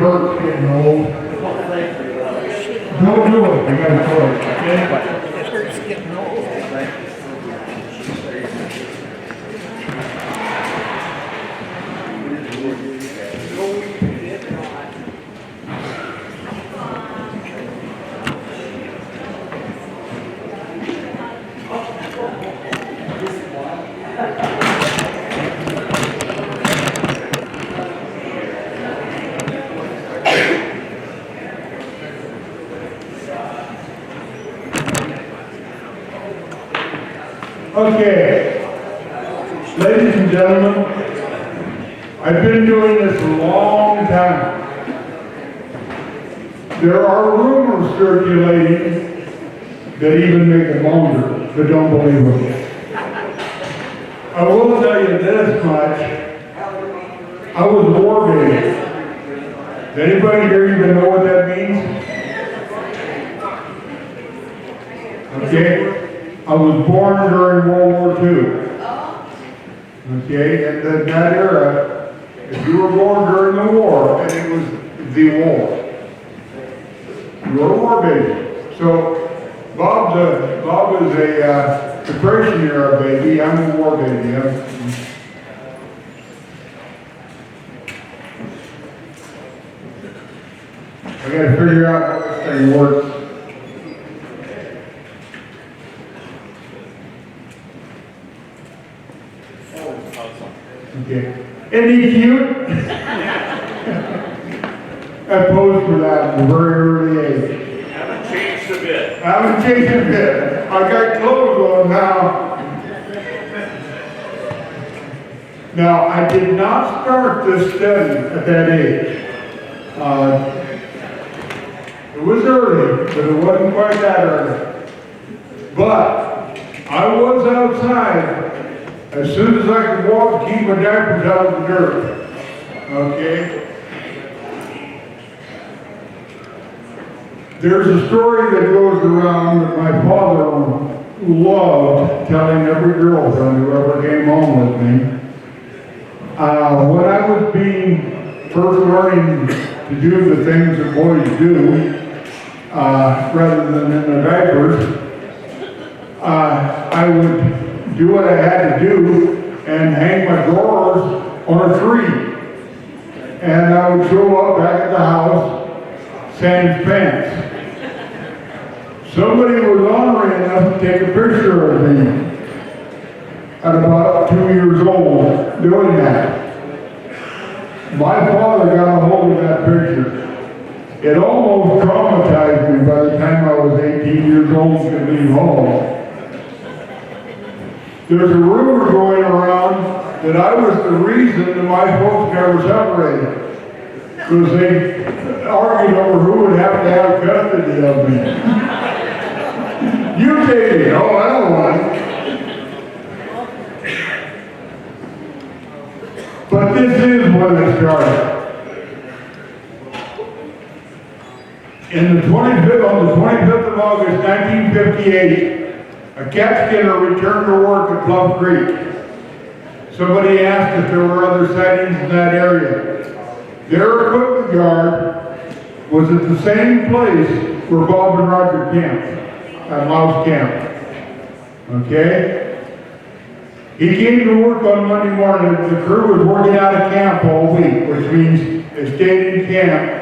hurts getting old. Don't do it, you got a choice, okay? It hurts getting old. Okay, ladies and gentlemen, I've been doing this a long time. There are rumors circulating that even make it longer, but don't believe them. I will tell you this much. I was war baby. Does anybody here even know what that means? Okay. I was born during World War II. Okay, and in that era, if you were born during the war, and it was the war, you were a war baby. So Bob is a Depression era baby. I'm a war baby. I got to figure out how this thing works. Okay. Any cute? I posed for that at a very early age. Haven't changed a bit. I haven't changed a bit. I got clothes on now. Now, I did not start this study at that age. It was early, but it wasn't quite that early. But I was outside as soon as I could walk to keep my diapers out of the dirt. Okay? There's a story that goes around that my father loved telling every girlfriend who ever came home with me. When I was first learning to do the things that boys do, rather than in the diapers, I would do what I had to do and hang my drawers on a tree. And I would show up back at the house, sans pants. Somebody was honorary enough to take a picture of me at about 2 years old doing that. My father got a hold of that picture. It almost traumatized me by the time I was 18 years old to leave home. There's a rumor going around that I was the reason that my folks never separated. Because they argued over who would have to have custody of me. You take it. Oh, I don't want it. But this is when it started. On the 25th of August, 1958, a cat skinner returned to work at Bluff Creek. Somebody asked if there were other sightings in that area. Their equipment yard was at the same place where Bob and Roger camped, at Mouse Camp. Okay? He came to work on Monday morning. The crew was working out of camp all week, which means they stayed in camp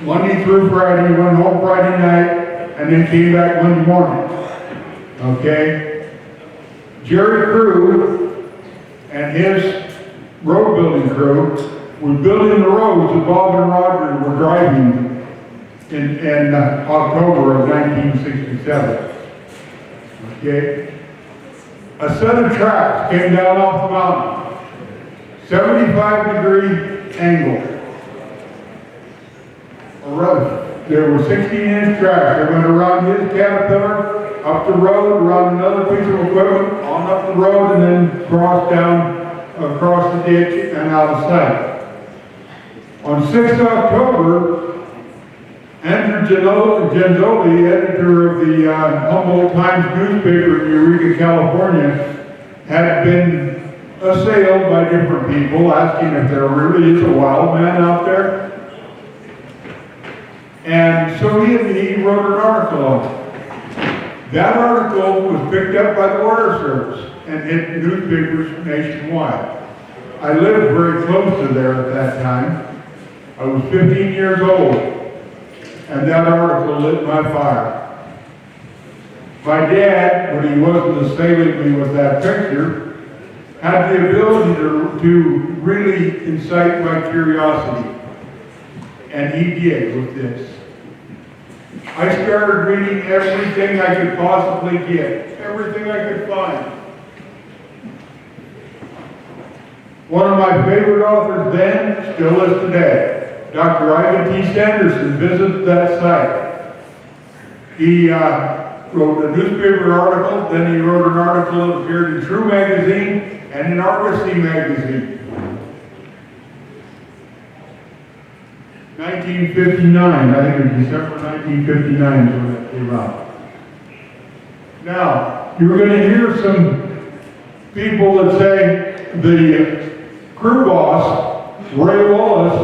Monday through Friday, went home Friday night, and then came back Monday morning. Okay? Jerry Crew and his road building crew were building the roads that Bob and Roger were driving in October of 1967. Okay? A set of tracks came down off the mountain, 75-degree angle. Or rather, there were 16-inch tracks. They went around his Caterpillar, up the road, around another piece of equipment, on up the road, and then crossed down across the ditch and out of sight. On 6th October, Andrew Genzoli, editor of the Humboldt Times newspaper in Eureka, California, had been assailed by different people asking if there really is a wild man out there. And so he wrote an article on it. That article was picked up by the Water Service and hit newspapers nationwide. I lived very close to there at that time. I was 15 years old, and that article lit my fire. My dad, when he wasn't assailing me with that picture, had the ability to really incite my curiosity. And he did with this. I started reading everything I could possibly get, everything I could find. One of my favorite authors then, still is today, Dr. Ivan T. Sanderson, visited that site. He wrote a newspaper article, then he wrote an article that appeared in True Magazine and in Argosy Magazine. 1959, I think it was December 1959 is when that came out. Now, you're going to hear some people that say the crew boss, Ray Wallace,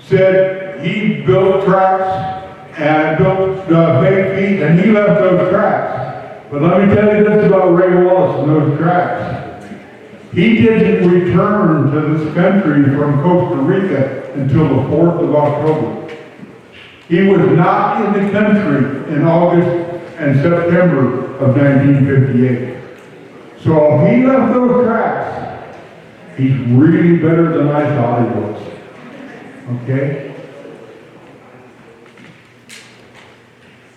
said he built tracks and built fake feet and he left those tracks. But let me tell you this about Ray Wallace and those tracks. He didn't return to this country from Costa Rica until the 4th of October. He was not in the country in August and September of 1958. So if he left those tracks, he's really better than I thought he was. Okay?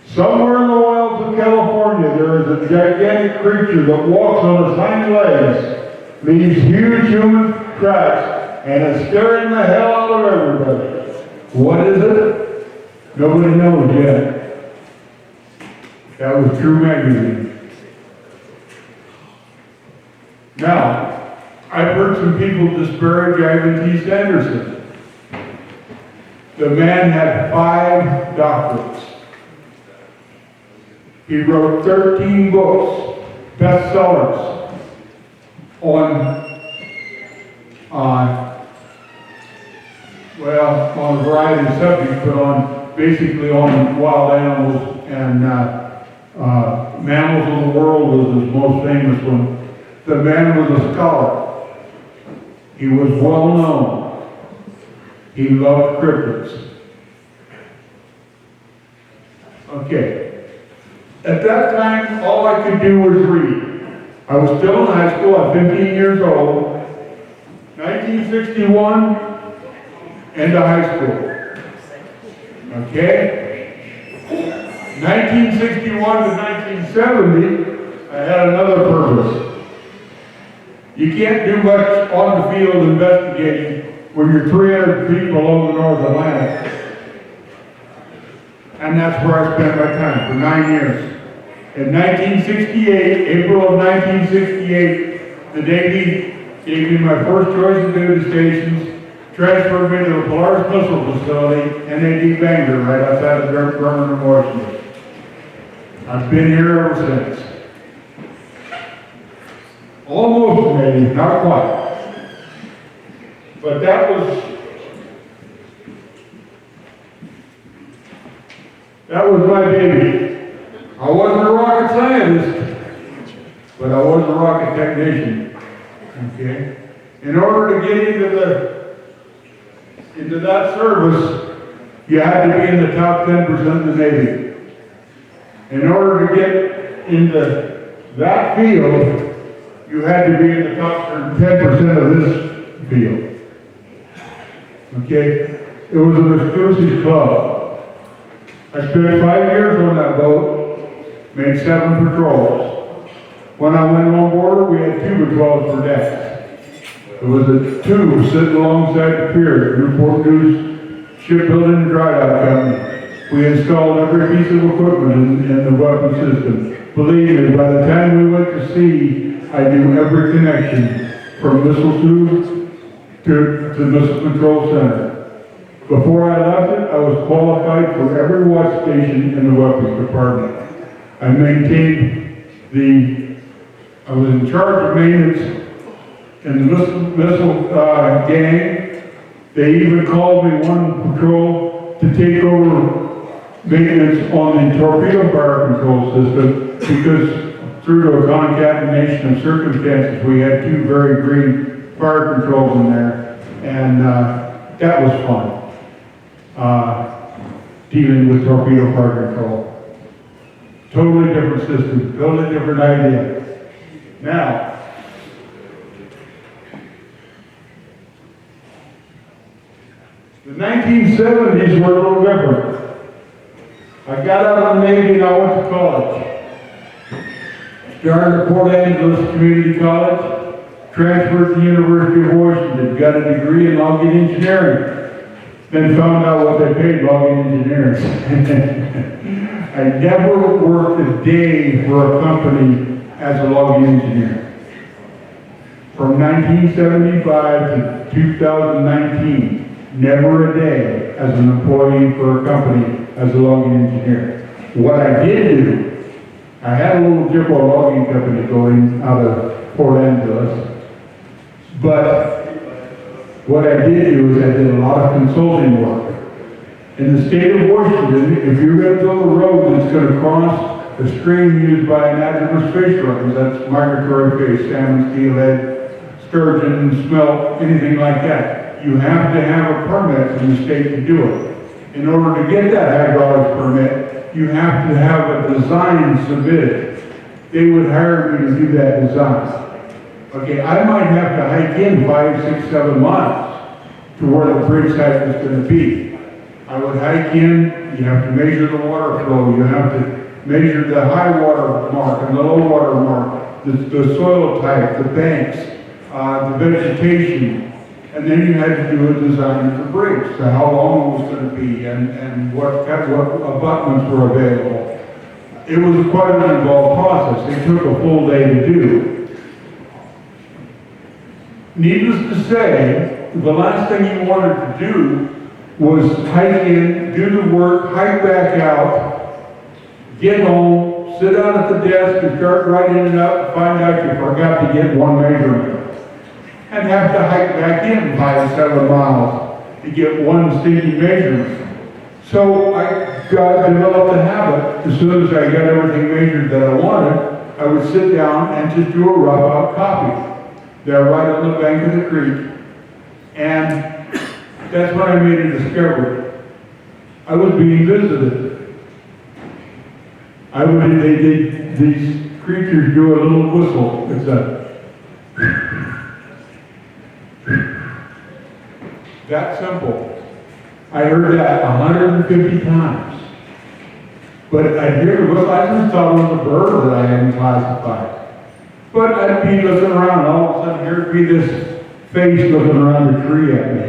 Somewhere in the wilds of California, there is a gigantic creature that walks on his hind legs, leaves huge human tracks, and is scaring the hell out of everybody. What is it? Nobody knows yet. That was True Magazine. Now, I've heard some people disparage Ivan T. Sanderson. The man had 5 doctorates. He wrote 13 books, bestsellers, on a variety of subjects, but basically on wild animals and mammals of the world was his most famous one. The man was a scholar. He was well known. He loved cryptids. Okay. At that time, all I could do was read. I was still in high school, I'm 15 years old. 1961, end of high school. Okay? 1961 to 1970, I had another purpose. You can't do much on the field investigating when you're 300 feet below the North Atlantic. And that's where I spent my time for 9 years. In 1968, April of 1968, the Navy gave me my first choice of duty stations, transferred me to the Polaris Missile Facility, NAD Bangor, right outside of Birmingham, Washington. I've been here ever since. Almost maybe, not quite. But that was my baby. I wasn't a rocket scientist, but I was a rocket technician. Okay? In order to get into that service, you had to be in the top 10% of the Navy. In order to get into that field, you had to be in the top 10% of this field. Okay? It was an exclusive club. I spent 5 years on that boat, made 7 patrols. When I went on board, we had 2 patrols per deck. There was a 2 sitting alongside the pier, Newport News Shipbuilding and Dry Dock Company. We installed every piece of equipment in the weapon system. Believe me, by the time we went to sea, I knew every connection from missile tube to the Missile Control Center. Before I left it, I was qualified for every watch station in the weapons department. I was in charge of maintenance in the missile gang. They even called me one patrol to take over maintenance on the torpedo fire control system because through to a concatenation of circumstances, we had two very green fire controls in there, and that was fun. Dealing with torpedo fire control. Totally different system, totally different idea. Now, the 1970s were a little different. I got out of the Navy and I went to college. Started at Port Angeles Community College, transferred to the University of Washington, got a degree in logging engineering. Then found out what they paid logging engineers. I never worked a day for a company as a logging engineer. From 1975 to 2019, never a day as an employee for a company as a logging engineer. What I did do, I had a little Jibbo logging company going out of Port Angeles, but what I did do is I did a lot of consulting work. In the state of Washington, if you're going to build a road that's going to cross a stream used by anadromous fish runners, that's migratory fish, salmon, steelhead, sturgeon, smelt, anything like that, you have to have a permit from the state to do it. In order to get that hydraulics permit, you have to have a design submitted. They would hire me to do that design. Okay, I might have to hike in 5, 6, 7 miles to where the bridge site was going to be. I would hike in, you have to measure the water flow, you have to measure the high water mark and the low water mark, the soil type, the banks, the vegetation, and then you had to do a design of the bridge, so how long it was going to be and what abutments were available. It was quite an involved process. It took a full day to do. Needless to say, the last thing you wanted to do was hike in, do the work, hike back out, get home, sit down at the desk and start writing it up and find out you forgot to get one measurement. And have to hike back in 5, 7 miles to get one stinky measurement. So I developed a habit, as soon as I got everything measured that I wanted, I would sit down and just do a rough out copy. They're right on the bank of the creek, and that's when I made a discovery. I was being visited. These creatures do a little whistle. It's that simple. I heard that 150 times. But I'd hear the whistle. I just thought it was a bird that I hadn't classified. But I'd be looking around, and all of a sudden here'd be this face looking around the tree at me.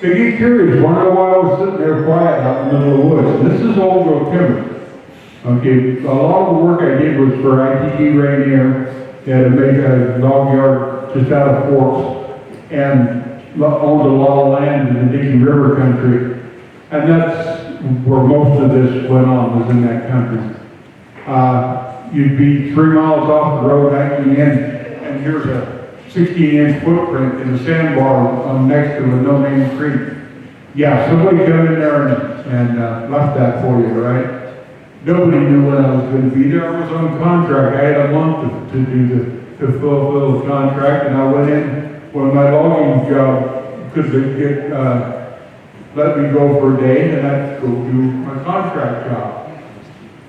They get curious, wonder why I was sitting there quiet out in the middle of the woods. And this is old growth timber. Okay, a lot of the work I did was for ITD Rainier. They had to make a log yard just out of Forks and owned a lot of land in the Dickey River country. And that's where most of this went on, was in that country. You'd be 3 miles off the road hiking in, and here's a 16-inch footprint in a sandbar next to a no-name creek. Yeah, somebody come in there and left that for you, right? Nobody knew when I was going to be there. I was on contract. I had a month to fulfill the contract, and I went in when my logging job could let me go for a day, and I'd go do my contract job.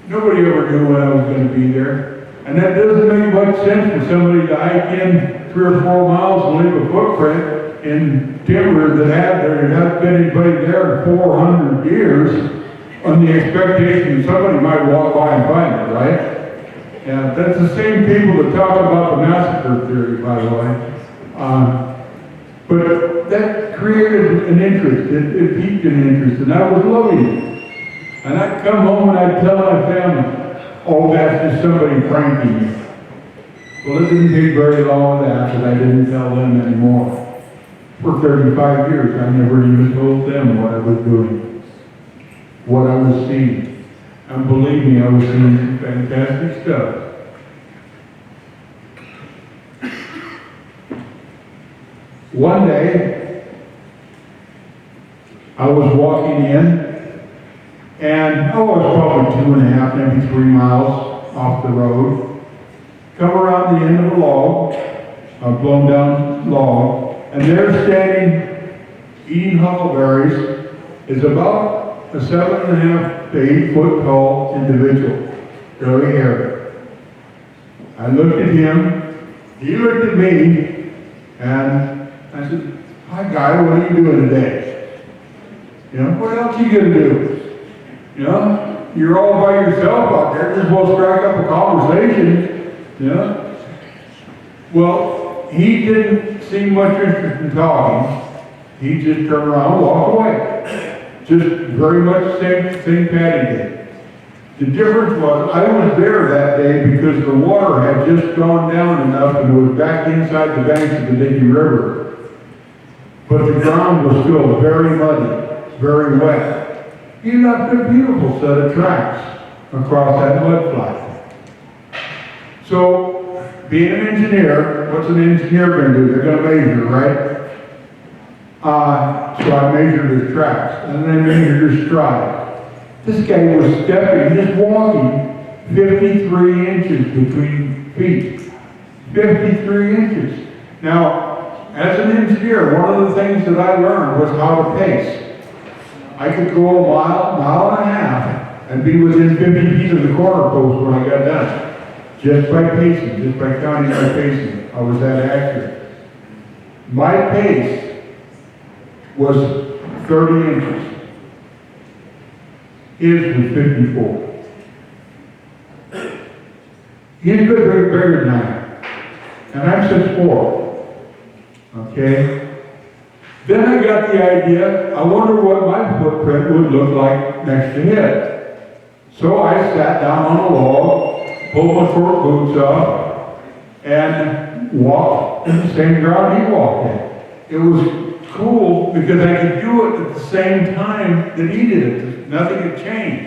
Nobody ever knew when I was going to be there. And that doesn't make much sense for somebody to hike in 3 or 4 miles and leave a footprint in timber that there hasn't been anybody there in 400 years on the expectation that somebody might walk by and find it, right? And that's the same people that talk about the massacre theory, by the way. But that created an interest. It piqued an interest, and I was loving it. And I'd come home and I'd tell my family, oh, that's just somebody pranking me. Well, it didn't take very long that I didn't tell them anymore. For 35 years, I never even told them what I was doing, what I was seeing. And believe me, I was seeing some fantastic stuff. One day, I was walking in, and I was probably 2.5, maybe 3 miles off the road. Come around the end of a log, a blown down log, and there standing, eating huckleberries, is about a 7.5 to 8 foot tall individual, very hairy. I looked at him, he looked at me, and I said, "Hi guy, what are you doing today? You know, what else are you gonna do? You know, you're all by yourself out there, you're supposed to strike up a conversation, you know?" Well, he didn't seem much interest in talking. He just turned around and walked away. Just very much same Patty did. The difference was, I was there that day because the water had just gone down enough and it was back inside the banks of the Dickey River. But the ground was still very muddy, very wet. He left a beautiful set of tracks across that mud flat. So, being an engineer, what's an engineer going to do? They're going to measure, right? So I measured his tracks, and then I measured his stride. This guy was stepping, just walking 53 inches between feet. 53 inches. Now, as an engineer, one of the things that I learned was how to pace. I could go a mile and a half, and be within 50 feet of the corner post when I got done. Just by pacing, just by counting my pacing. I was that accurate. My pace was 30 inches. His was 54. He's bigger than I am. And I'm 6'4". Okay? Then I got the idea, I wonder what my footprint would look like next to his. So I sat down on a log, pulled my short boots up, and walked in the same ground he walked in. It was cool because I could do it at the same time that he did it. Nothing had changed.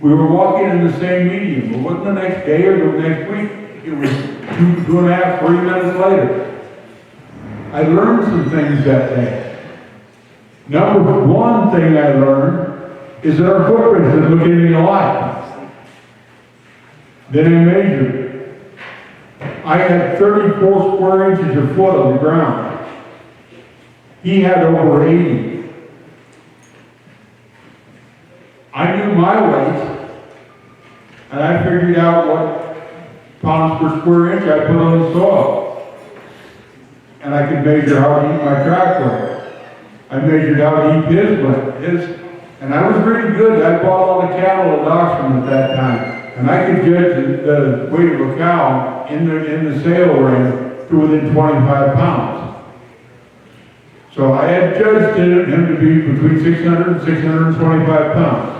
We were walking in the same medium. It wasn't the next day or the next week. It was 2.5, 3 minutes later. I learned some things that day. Number one thing I learned is that our footprints didn't look anything alike. Then I measured. I had 34 square inches of foot on the ground. He had over 80. I knew my weight, and I figured out what pounds per square inch I put on the soil. And I could measure how deep my track went. I measured how deep his went. And I was pretty good. I bought a lot of cattle at Oxford at that time. And I could judge the weight of a cow in the sale ring to within 25 pounds. So I had judged him to be between 600 and 625 pounds.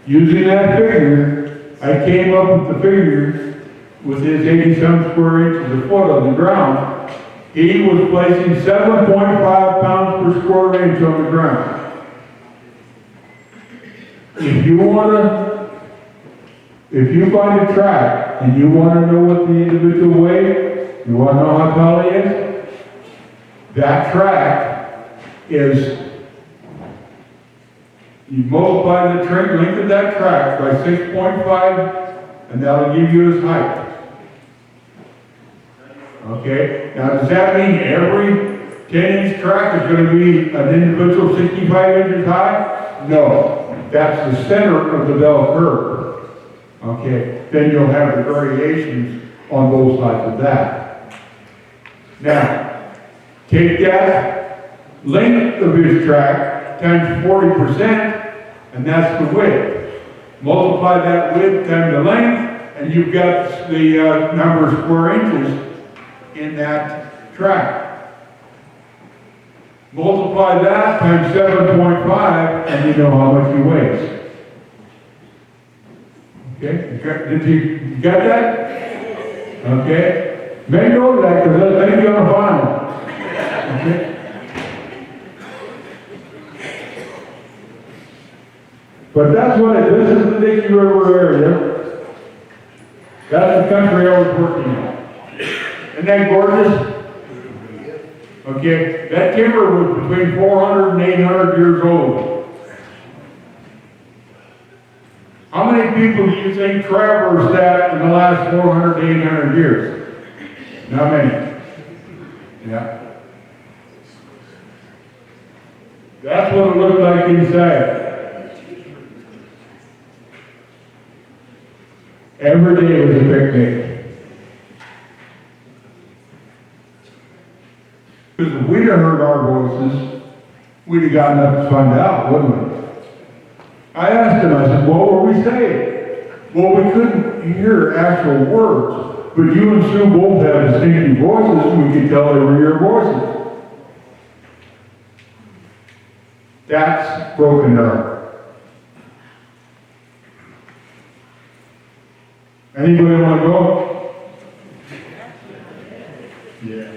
Using that figure, I came up with the figure with his 80-some square inches of foot on the ground. He was placing 7.5 pounds per square inch on the ground. If you find a track and you want to know what the individual weighs, you want to know how tall he is, that track is, you multiply the length of that track by 6.5, and that'll give you his height. Okay? Now, does that mean every 10-inch track is going to be an individual 65 inches high? No. That's the center of the bell curve. Okay? Then you'll have the variations on both sides of that. Now, take that length of his track times 40%, and that's the width. Multiply that width times the length, and you've got the number of square inches in that track. Multiply that times 7.5, and you know how much he weighs. Okay? Did you get that? Okay? Make note of that, because that'll take you on a final. Okay? But that's what this is the Dickey River area. That's the country I was working in. Isn't that gorgeous? Okay, that timber was between 400 and 800 years old. How many people do you think traversed that in the last 400 to 800 years? Not many. Yeah. That's what it looked like inside. Every day was a picnic. Because if we'd have heard our voices, we'd have gotten up to find out, wouldn't we? I asked him, I said, what were we saying? Well, we couldn't hear actual words, but you and Sue both had distinctive voices, and we could tell they were your voices. That's broken down. Anybody want to go? Yeah.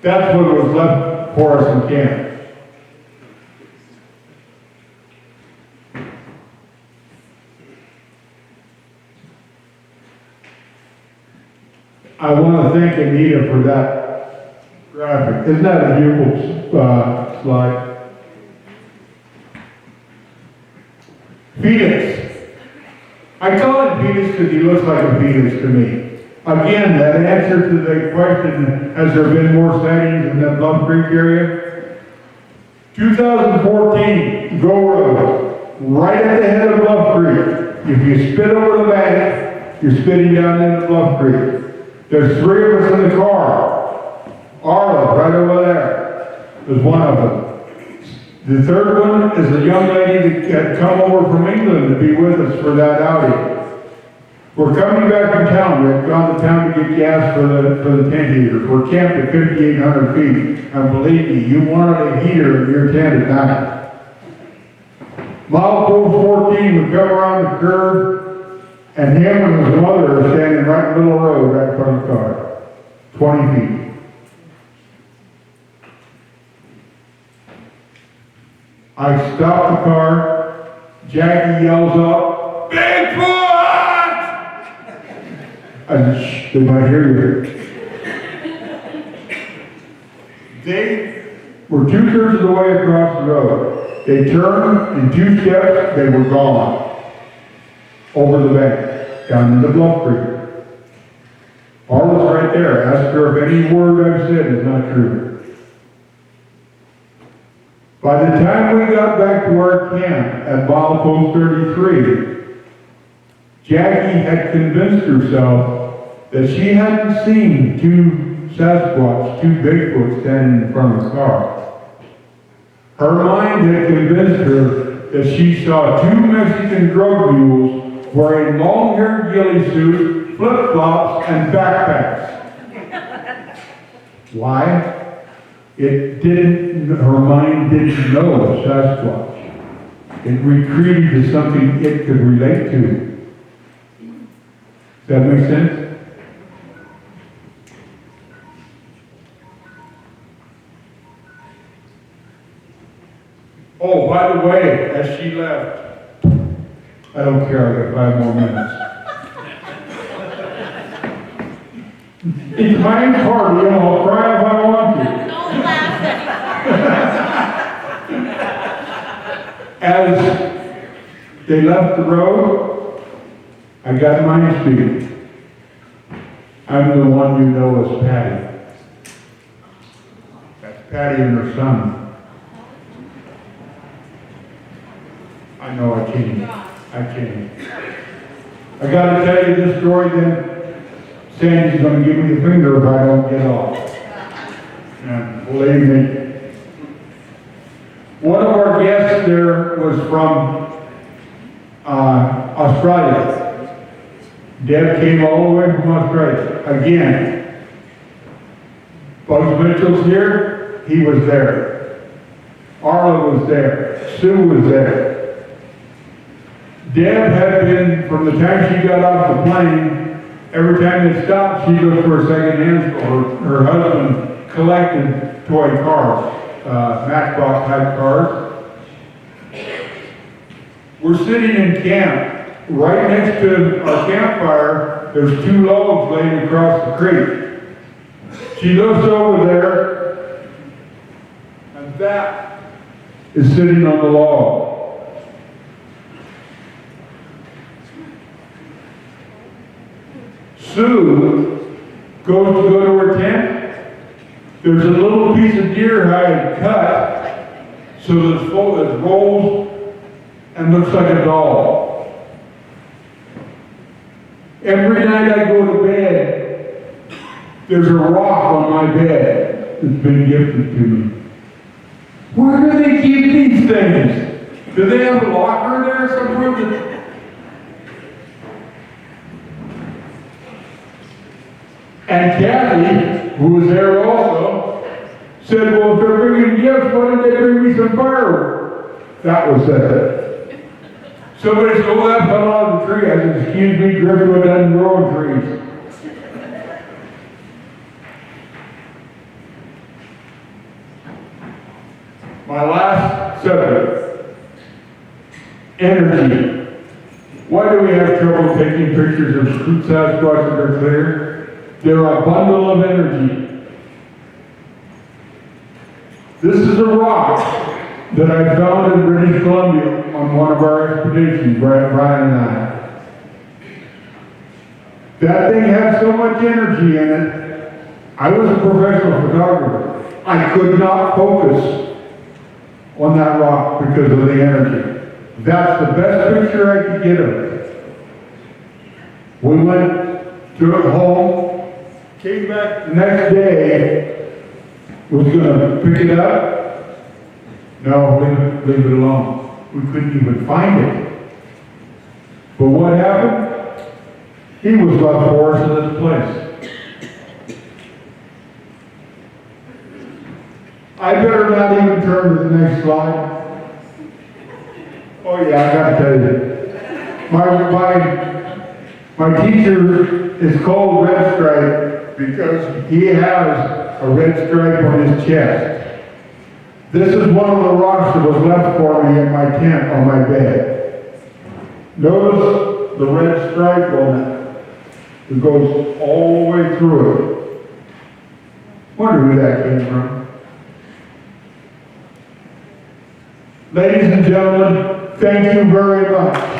That's what was left for us in camp. I want to thank Anita for that graphic. Isn't that a beautiful slide? Phoenix. I call him Phoenix because he looks like a phoenix to me. Again, that answer to the question, has there been more sightings in that Bluff Creek area? 2014, Go Road, right at the head of Bluff Creek. If you spit over the bank, you're spitting down into Bluff Creek. There's three of us in the car. Arla, right over there, is one of them. The third one is a young lady that had come over from England to be with us for that outing. We're coming back from town. We had gone to town to get gas for the tent heaters. We're camped at 5,800 feet. And believe me, you wanted a heater in your tent at night. Milepost 14, we come around the curve, and him and his mother are standing right in the middle of the road right in front of the car. 20 feet. I stop the car, Jackie yells up, Bigfoot! I said, shh, they might hear you. They were 2/3 of the way across the road. They turned, in 2 steps, they were gone. Over the bank, down into Bluff Creek. Arla's right there. Ask her if any word I've said is not true. By the time we got back to our camp at milepost 33, Jackie had convinced herself that she hadn't seen 2 Sasquatch, 2 Bigfoot standing in front of the car. Her mind had convinced her that she saw 2 Mexican drug mules wearing long-haired ghillie suits, flip-flops, and backpacks. Why? Her mind didn't know Sasquatch. It retreated to something it could relate to. Does that make sense? Oh, by the way, as she left, I don't care, I got 5 more minutes. It's my party, and I'll cry if I want to. Don't laugh As they left the road, I got mine speaking. I'm the one you know as Patty. That's Patty and her son. I know I changed. I changed. I got to tell you this story, then Sandy's going to give me the finger if I don't get off. And believe me, one of our guests there was from Australia. Deb came all the way from Australia. Again, Bugs Mitchell's here, he was there. Arla was there. Sue was there. Deb had been, from the time she got off the plane, every time it stopped, she looked for a second-hand store. Her husband collected toy cars, Matchbox type cars. We're sitting in camp. Right next to our campfire, there's 2 logs laying across the creek. She looks over there, and that is sitting on the log. Sue goes to go to her tent. There's a little piece of deer hide cut so that it rolls and looks like a doll. Every night I go to bed, there's a rock on my bed that's been gifted to me. Where do they keep these things? Do they have a locker there somewhere? And Kathy, who was there also, said, well, if they're bringing gifts, why didn't they bring me some fireworks? That was it. Somebody said, oh, that fell out of the tree. I said, excuse me, driftwood doesn't grow on trees. My last subject, energy. Why do we have trouble taking pictures of Sasquatch that are clear? They're a bundle of energy. This is a rock that I found in British Columbia on one of our expeditions, Brian and I. That thing had so much energy in it. I was a professional photographer. I could not focus on that rock because of the energy. That's the best picture I could get of it. We went, took it home, came back the next day, was going to pick it up. No, leave it alone. We couldn't even find it. But what happened? He was left for us in this place. I better not even turn to the next slide. Oh yeah, I gotta tell you. My teacher is called Red Stripe because he has a red stripe on his chest. This is one of the rocks that was left for me in my tent on my bed. Notice the red stripe on it. It goes all the way through it. Wonder who that came from. Ladies and gentlemen, thank you very much.